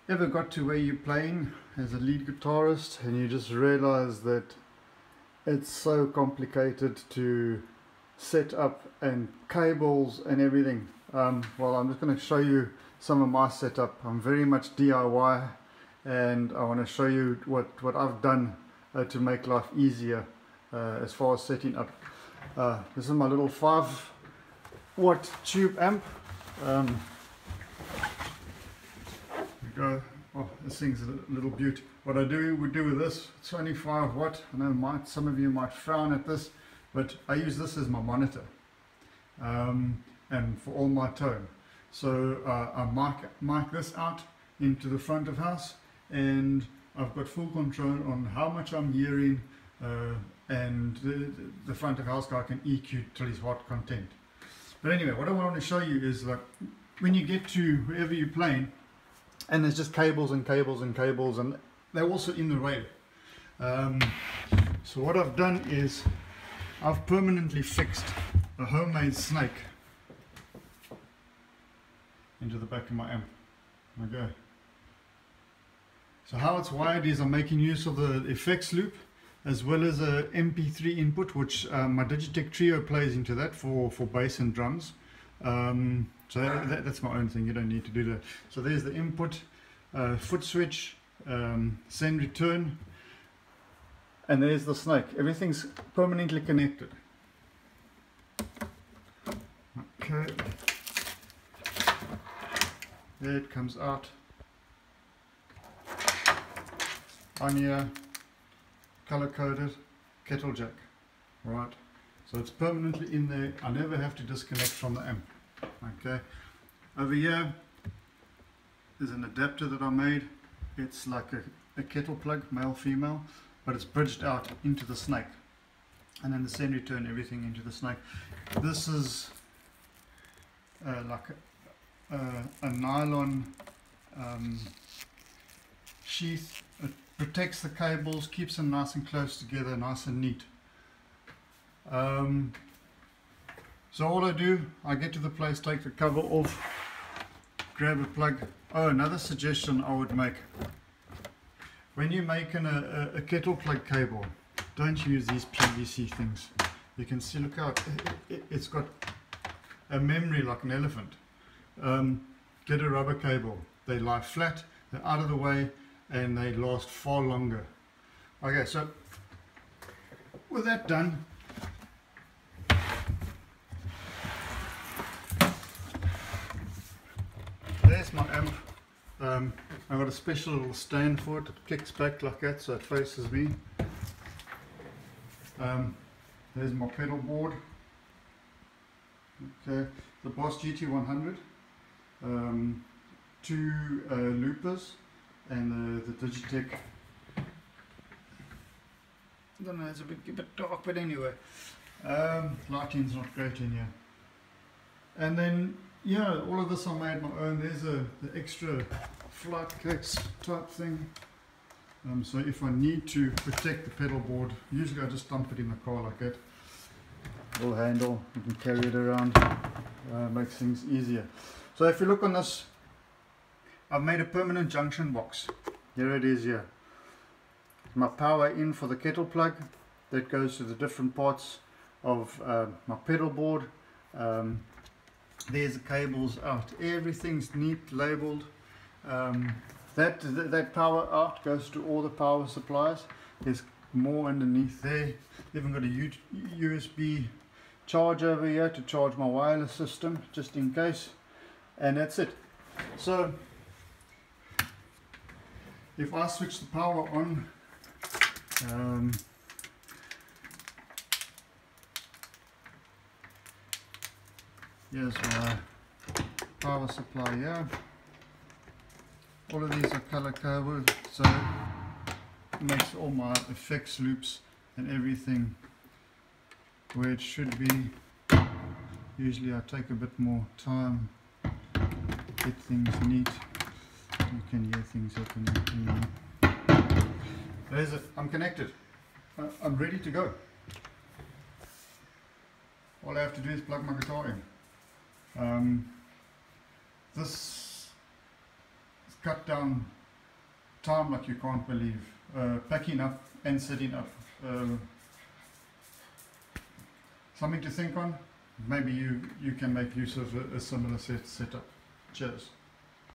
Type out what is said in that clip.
Ever got to where you're playing as a lead guitarist and you just realize that it's so complicated to set up and cables and everything? Well, I'm just going to show you some of my setup. I'm very much DIY, and I want to show you what I've done to make life easier as far as setting up. This is my little 5-watt tube amp. Go. Oh, this thing's a little beaut. What I would do with this, it's only 5 watt. I know some of you might frown at this, but I use this as my monitor and for all my tone. So I mic this out into the front of house, and I've got full control on how much I'm hearing, and the front of house guy can EQ till his heart content. But anyway, what I want to show you is, like, when you get to wherever you're playing, and there's just cables and cables and cables, and they're also in the way. So what I've done is I've permanently fixed a homemade snake into the back of my amp. Okay. So how it's wired is I'm making use of the effects loop as well as a MP3 input, which my Digitech Trio plays into that for bass and drums. So that's my own thing, you don't need to do that. So there's the input, foot switch, send return, and there's the snake. Everything's permanently connected. Okay. There it comes out. On here, color coded kettle jack. Right. So it's permanently in there. I never have to disconnect from the amp. Okay, over here there's an adapter that I made. It's like a kettle plug, male female, but it's bridged out into the snake, and then the send return, everything into the snake. This is like a nylon sheath. It protects the cables, keeps them nice and close together, nice and neat. So all I do, I get to the place, take the cover off, grab a plug. Oh, another suggestion I would make. When you're making a kettle plug cable, don't use these PVC things. You can see, look how it's got a memory like an elephant. Get a rubber cable. They lie flat, they're out of the way, and they last far longer. Okay, so with that done, there's my amp. I've got a special little stand for it. It kicks back like that so it faces me. There's my pedal board. Okay, the Boss GT100. 2 loopers and the Digitech. I don't know, it's a bit dark, but anyway. Lighting's not great in here. And then, yeah, all of this I made my own. There's the extra flight case type thing. So if I need to protect the pedal board, usually I just dump it in the car like that. Little handle, you can carry it around, makes things easier. So if you look on this, I've made a permanent junction box. Here it is here. My power in for the kettle plug that goes to the different parts of my pedal board. There's the cables out. Everything's neat, labeled. That power out goes to all the power supplies. There's more underneath there. Even got a USB charge over here to charge my wireless system, just in case. And that's it. So if I switch the power on, here's my power supply here. All of these are color coded, so it makes all my effects loops and everything where it should be. Usually I take a bit more time, get things neat. You can hear things happening. There's it, I'm connected. I'm ready to go. All I have to do is plug my guitar in. This cut down time like you can't believe. Packing up and setting up. Something to think on. Maybe you can make use of a similar setup. Cheers.